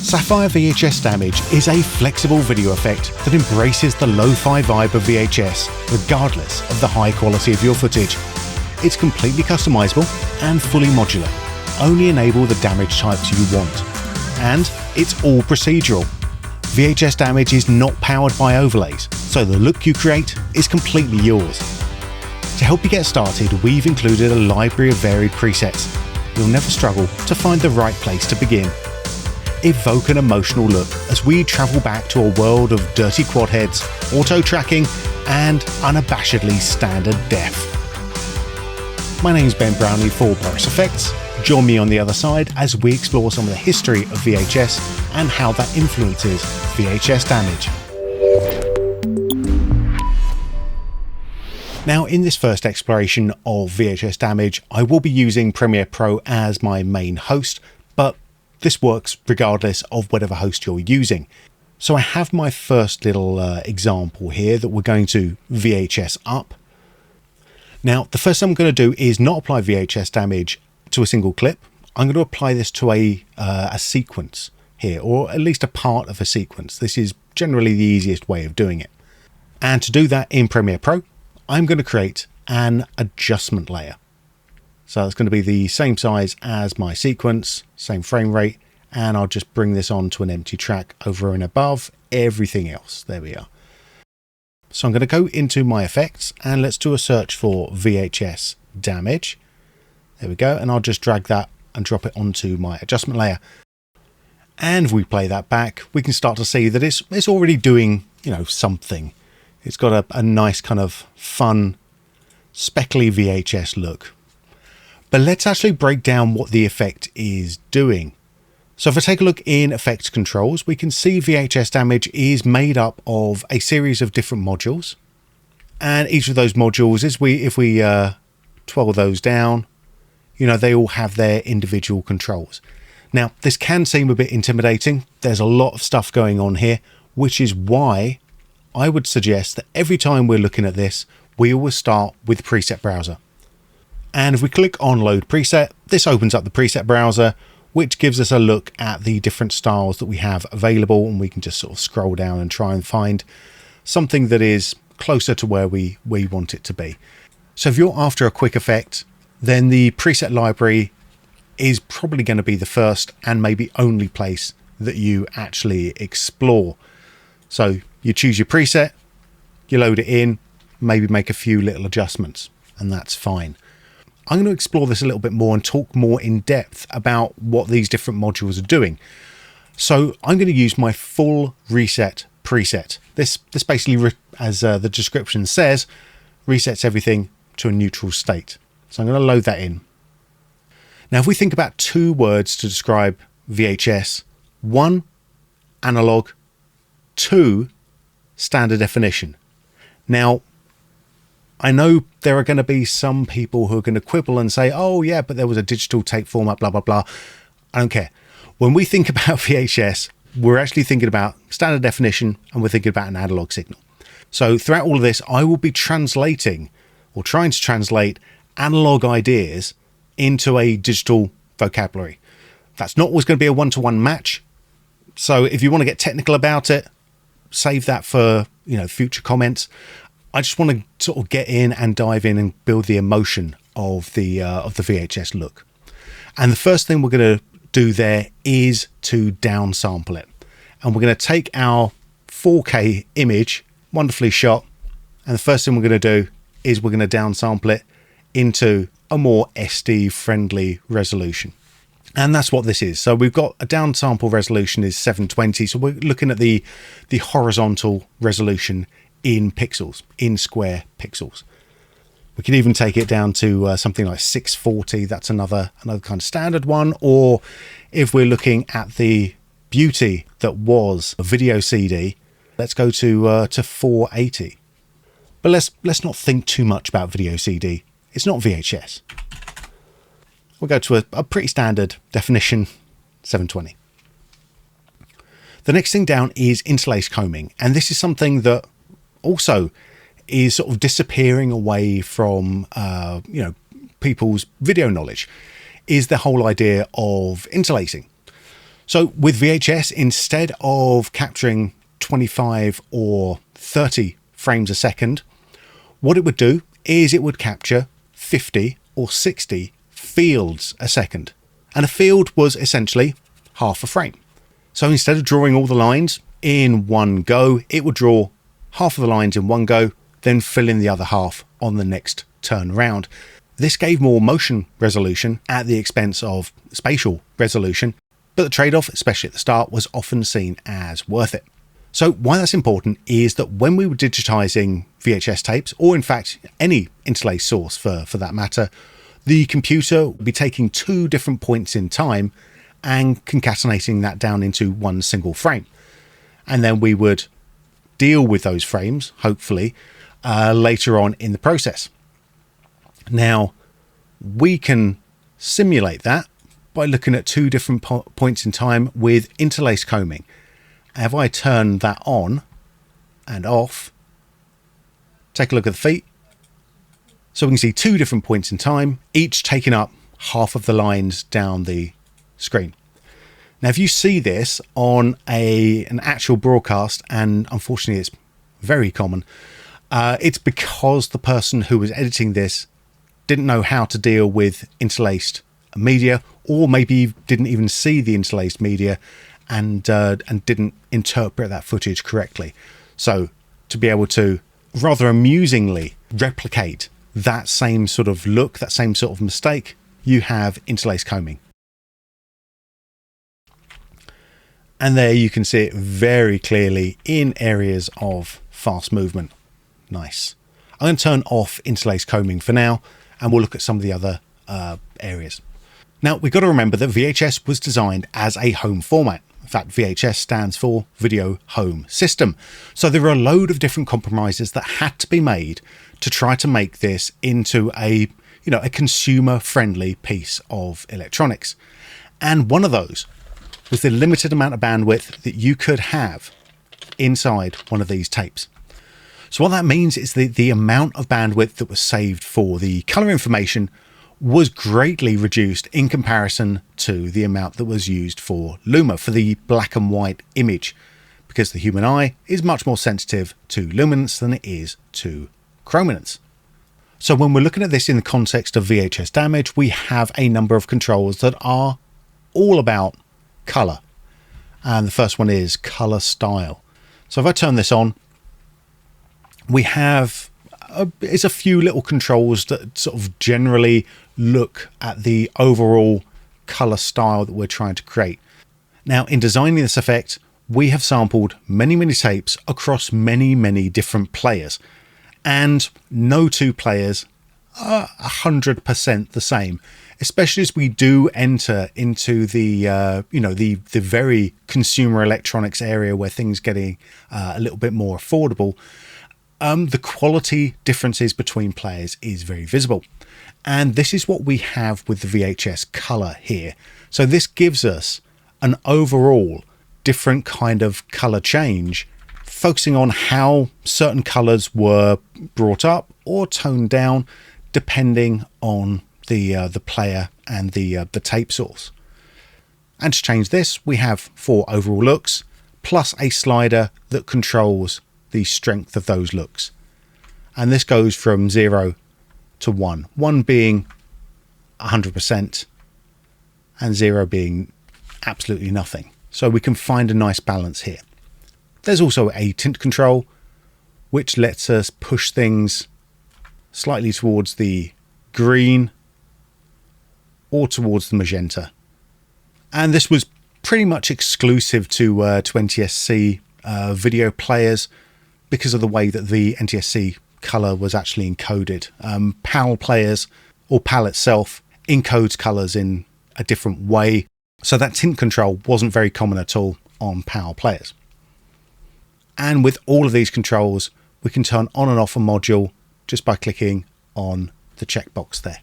Sapphire VHS Damage is a flexible video effect that embraces the lo-fi vibe of VHS, regardless of the high quality of your footage. It's completely customizable and fully modular. Only enable the damage types you want. And it's all procedural. VHS Damage is not powered by overlays, so the look you create is completely yours. To help you get started, we've included a library of varied presets. You'll never struggle to find the right place to begin. Evoke an emotional look as we travel back to a world of dirty quad heads, auto tracking, and unabashedly standard def. My name's Ben Brownlee for Boris Effects. Join me on the other side as we explore some of the history of VHS and how that influences VHS Damage. Now, in this first exploration of VHS Damage, I will be using Premiere Pro as my main host, but this works regardless of whatever host you're using. So I have my first little example here that we're going to VHS up. Now, the first thing I'm going to do is not apply VHS Damage to a single clip. I'm going to apply this to a sequence here, or at least a part of a sequence. This is generally the easiest way of doing it. And to do that in Premiere Pro, I'm going to create an adjustment layer. So it's going to be the same size as my sequence, same frame rate, and I'll just bring this onto an empty track over and above everything else. There we are. So I'm going to go into my effects and let's do a search for VHS Damage. There we go. And I'll just drag that and drop it onto my adjustment layer. And if we play that back, we can start to see that it's already doing, something. It's got a nice kind of fun, speckly VHS look. But let's actually break down what the effect is doing. So if I take a look in effects controls, we can see VHS Damage is made up of a series of different modules. And each of those modules, if we twirl those down, they all have their individual controls. Now, this can seem a bit intimidating. There's a lot of stuff going on here, which is why I would suggest that every time we're looking at this, we always start with Preset Browser. And if we click on Load Preset, this opens up the preset browser, which gives us a look at the different styles that we have available, and we can just sort of scroll down and try and find something that is closer to where we want it to be. So if you're after a quick effect, then the preset library is probably going to be the first and maybe only place that you actually explore. So you choose your preset, you load it in, maybe make a few little adjustments, and that's fine. I'm going to explore this a little bit more and talk more in depth about what these different modules are doing. So I'm going to use my full reset preset. This basically, as the description says, resets everything to a neutral state. So I'm going to load that in. Now, if we think about two words to describe VHS, one, analog, two, standard definition. Now, I know there are going to be some people who are going to quibble and say, oh yeah, but there was a digital tape format, blah, blah, blah. I don't care. When we think about VHS, we're actually thinking about standard definition and we're thinking about an analog signal. So throughout all of this, I will be translating or trying to translate analog ideas into a digital vocabulary. That's not always going to be a one-to-one match. So if you want to get technical about it, save that for, future comments. I just want to sort of get in and dive in and build the emotion of the VHS look. And the first thing we're going to do there is to downsample it. And we're going to take our 4K image, wonderfully shot, and the first thing we're going to do is we're going to downsample it into a more SD-friendly resolution. And that's what this is. So we've got a downsample resolution is 720. So we're looking at the horizontal resolution in pixels, in square pixels. We can even take it down to something like 640. That's another kind of standard one. Or if we're looking at the beauty that was a video CD, let's go to 480. But let's not think too much about video CD. It's not VHS. We'll go to a pretty standard definition, 720. The next thing down is interlaced combing, and this is something that also is sort of disappearing away from people's video knowledge, is the whole idea of interlacing. So with VHS, instead of capturing 25 or 30 frames a second, what it would do is it would capture 50 or 60 fields a second. And a field was essentially half a frame. So instead of drawing all the lines in one go, it would draw half of the lines in one go, then fill in the other half on the next turn round. This gave more motion resolution at the expense of spatial resolution, but the trade-off, especially at the start, was often seen as worth it. So why that's important is that when we were digitizing VHS tapes, or in fact any interlaced source for that matter, the computer would be taking two different points in time and concatenating that down into one single frame. And then we would deal with those frames, hopefully, later on in the process. Now, we can simulate that by looking at two different points in time with interlaced combing. If I turn that on and off, take a look at the feet. So we can see two different points in time, each taking up half of the lines down the screen. Now, if you see this on an actual broadcast, and unfortunately it's very common, it's because the person who was editing this didn't know how to deal with interlaced media, or maybe didn't even see the interlaced media and didn't interpret that footage correctly. So to be able to rather amusingly replicate that same sort of look, that same sort of mistake, you have interlaced combing. And there you can see it very clearly in areas of fast movement. Nice. I'm going to turn off interlaced combing for now, and we'll look at some of the other areas. Now, we've got to remember that VHS was designed as a home format. In fact, VHS stands for Video Home System. So there are a load of different compromises that had to be made to try to make this into a consumer-friendly piece of electronics. And one of those was the limited amount of bandwidth that you could have inside one of these tapes. So what that means is the amount of bandwidth that was saved for the color information was greatly reduced in comparison to the amount that was used for luma, for the black and white image, because the human eye is much more sensitive to luminance than it is to chrominance. So when we're looking at this in the context of VHS Damage, we have a number of controls that are all about color. And the first one is color style. So if I turn this on, we have it's a few little controls that sort of generally look at the overall color style that we're trying to create. Now, in designing this effect, we have sampled many tapes across many different players, and no two players are 100% the same, especially as we do enter into the the very consumer electronics area where things getting a little bit more affordable. The quality differences between players is very visible. And this is what we have with the VHS color here. So this gives us an overall different kind of color change, focusing on how certain colors were brought up or toned down, depending on the player and the tape source. And to change this, we have 4 overall looks, plus a slider that controls the strength of those looks. And this goes from 0 to 1. 1 being 100% and 0 being absolutely nothing. So we can find a nice balance here. There's also a tint control, which lets us push things slightly towards the green or towards the magenta. And this was pretty much exclusive to NTSC video players, because of the way that the NTSC color was actually encoded. PAL players, or PAL itself, encodes colors in a different way. So that tint control wasn't very common at all on PAL players. And with all of these controls, we can turn on and off a module just by clicking on the checkbox there.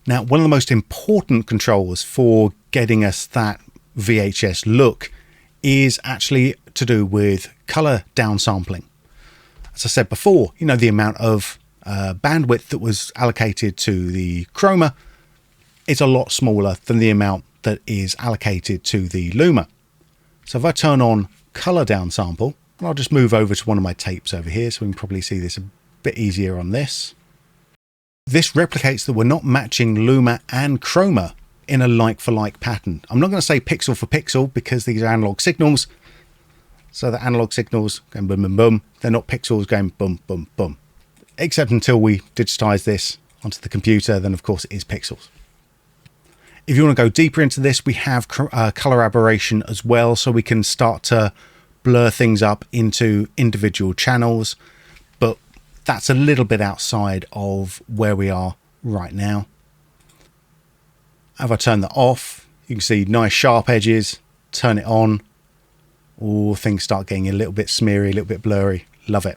Now, one of the most important controls for getting us that VHS look is actually to do with color downsampling. As I said before, the amount of bandwidth that was allocated to the chroma is a lot smaller than the amount that is allocated to the loomer. So if I turn on color downsample, and I'll just move over to one of my tapes over here so we can probably see this a bit easier on this. This replicates that we're not matching loomer and chroma in a like-for-like pattern. I'm not going to say pixel for pixel because these are analog signals. So the analog signals going boom, boom, boom. They're not pixels going boom, boom, boom. Except until we digitize this onto the computer, then of course it is pixels. If you want to go deeper into this, we have color aberration as well. So we can start to blur things up into individual channels. But that's a little bit outside of where we are right now. If I turn that off, you can see nice sharp edges. Turn it on. Oh, things start getting a little bit smeary, a little bit blurry. Love it.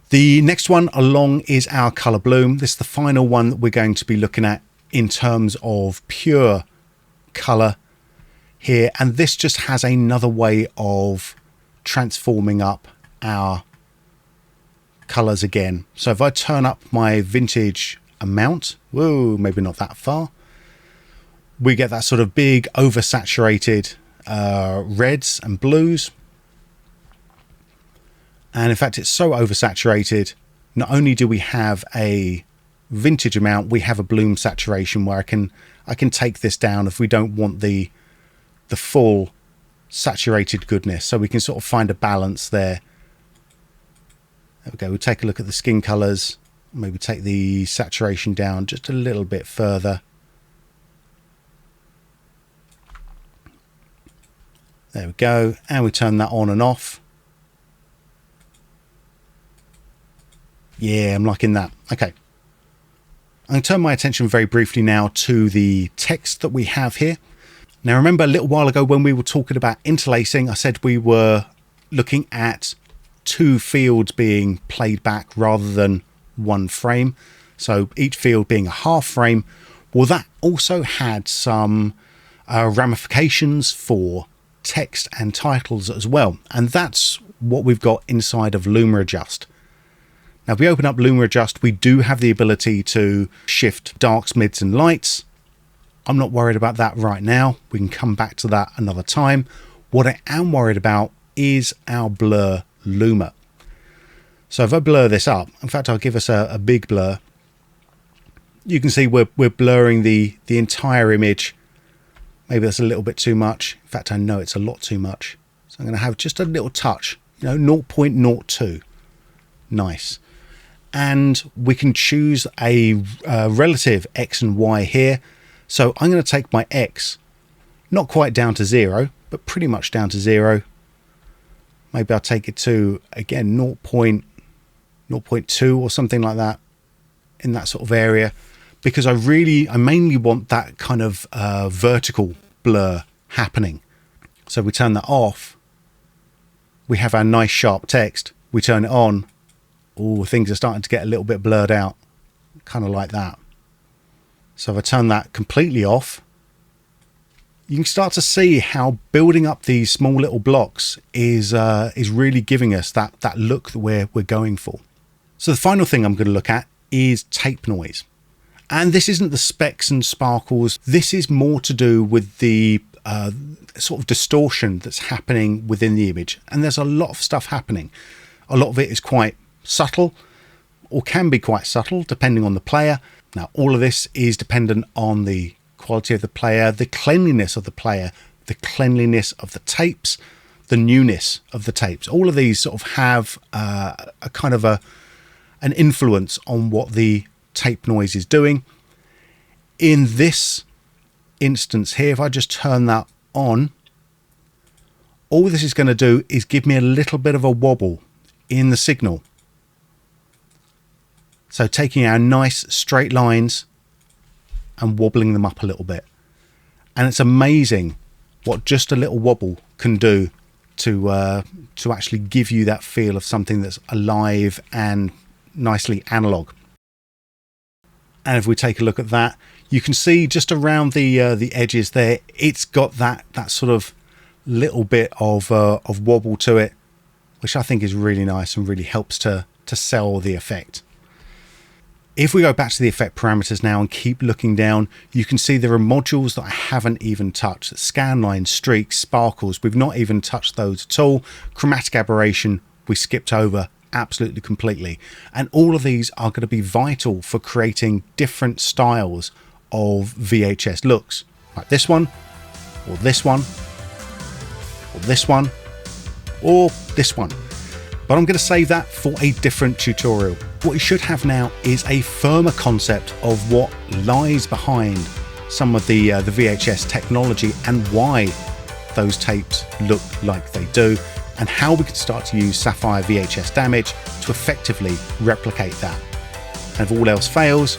The next one along is our color bloom. This is the final one that we're going to be looking at in terms of pure color here. And this just has another way of transforming up our colors again. So if I turn up my vintage amount, whoa, maybe not that far, we get that sort of big oversaturated reds and blues. And in fact, it's so oversaturated, not only do we have a vintage amount, we have a bloom saturation where I can take this down if we don't want the full saturated goodness. So we can sort of find a balance there. There we go. We'll take a look at the skin colors, maybe take the saturation down just a little bit further. There we go. And we turn that on and off. Yeah, I'm liking that. Okay. I'm going to turn my attention very briefly now to the text that we have here. Now, remember a little while ago when we were talking about interlacing, I said we were looking at two fields being played back rather than one frame. So each field being a half frame. Well, that also had some ramifications for text and titles as well. And that's what we've got inside of Loomer Adjust. Now, if we open up Loomer Adjust, we do have the ability to shift darks, mids and lights. I'm not worried about that right now. We can come back to that another time. What I am worried about is our blur loomer. So if I blur this up, in fact, I'll give us a big blur. You can see we're blurring the entire image. Maybe that's a little bit too much. In fact, I know it's a lot too much. So I'm going to have just a little touch, 0.02. Nice. And we can choose a relative X and Y here. So I'm going to take my X, not quite down to 0, but pretty much down to 0. Maybe I'll take it to, again, 0.2 or something like that, in that sort of area, because I mainly want that kind of vertical blur happening. So we turn that off. We have our nice sharp text. We turn it on. Oh, things are starting to get a little bit blurred out, kind of like that. So if I turn that completely off, you can start to see how building up these small little blocks is really giving us that look that we're going for. So the final thing I'm going to look at is tape noise. And this isn't the specks and sparkles. This is more to do with the sort of distortion that's happening within the image. And there's a lot of stuff happening. A lot of it is quite subtle, or can be quite subtle depending on the player. Now, all of this is dependent on the quality of the player, the cleanliness of the player, the cleanliness of the tapes, the newness of the tapes. All of these sort of have a kind of an influence on what the tape noise is doing. In this instance here, if I just turn that on, all this is going to do is give me a little bit of a wobble in the signal. So taking our nice straight lines and wobbling them up a little bit. And it's amazing what just a little wobble can do to actually give you that feel of something that's alive and nicely analog. And if we take a look at that, you can see just around the edges there, it's got that sort of little bit of wobble to it, which I think is really nice and really helps to sell the effect. If we go back to the effect parameters now and keep looking down, you can see there are modules that I haven't even touched. Scan lines, streaks, sparkles, we've not even touched those at all. Chromatic aberration, we skipped over absolutely completely. And all of these are going to be vital for creating different styles of VHS looks. Like this one, or this one, or this one, or this one. But I'm going to save that for a different tutorial. What you should have now is a firmer concept of what lies behind some of the VHS technology and why those tapes look like they do, and how we can start to use Sapphire VHS Damage to effectively replicate that. And if all else fails,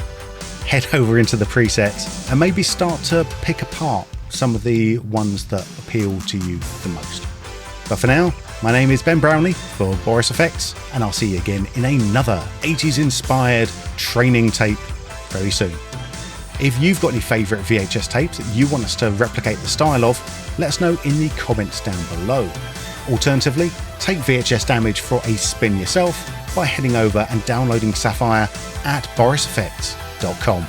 head over into the presets and maybe start to pick apart some of the ones that appeal to you the most. But for now, my name is Ben Brownlee for Boris Effects, and I'll see you again in another 80s inspired training tape very soon. If you've got any favourite VHS tapes that you want us to replicate the style of, let us know in the comments down below. Alternatively, take VHS Damage for a spin yourself by heading over and downloading Sapphire at boriseffects.com.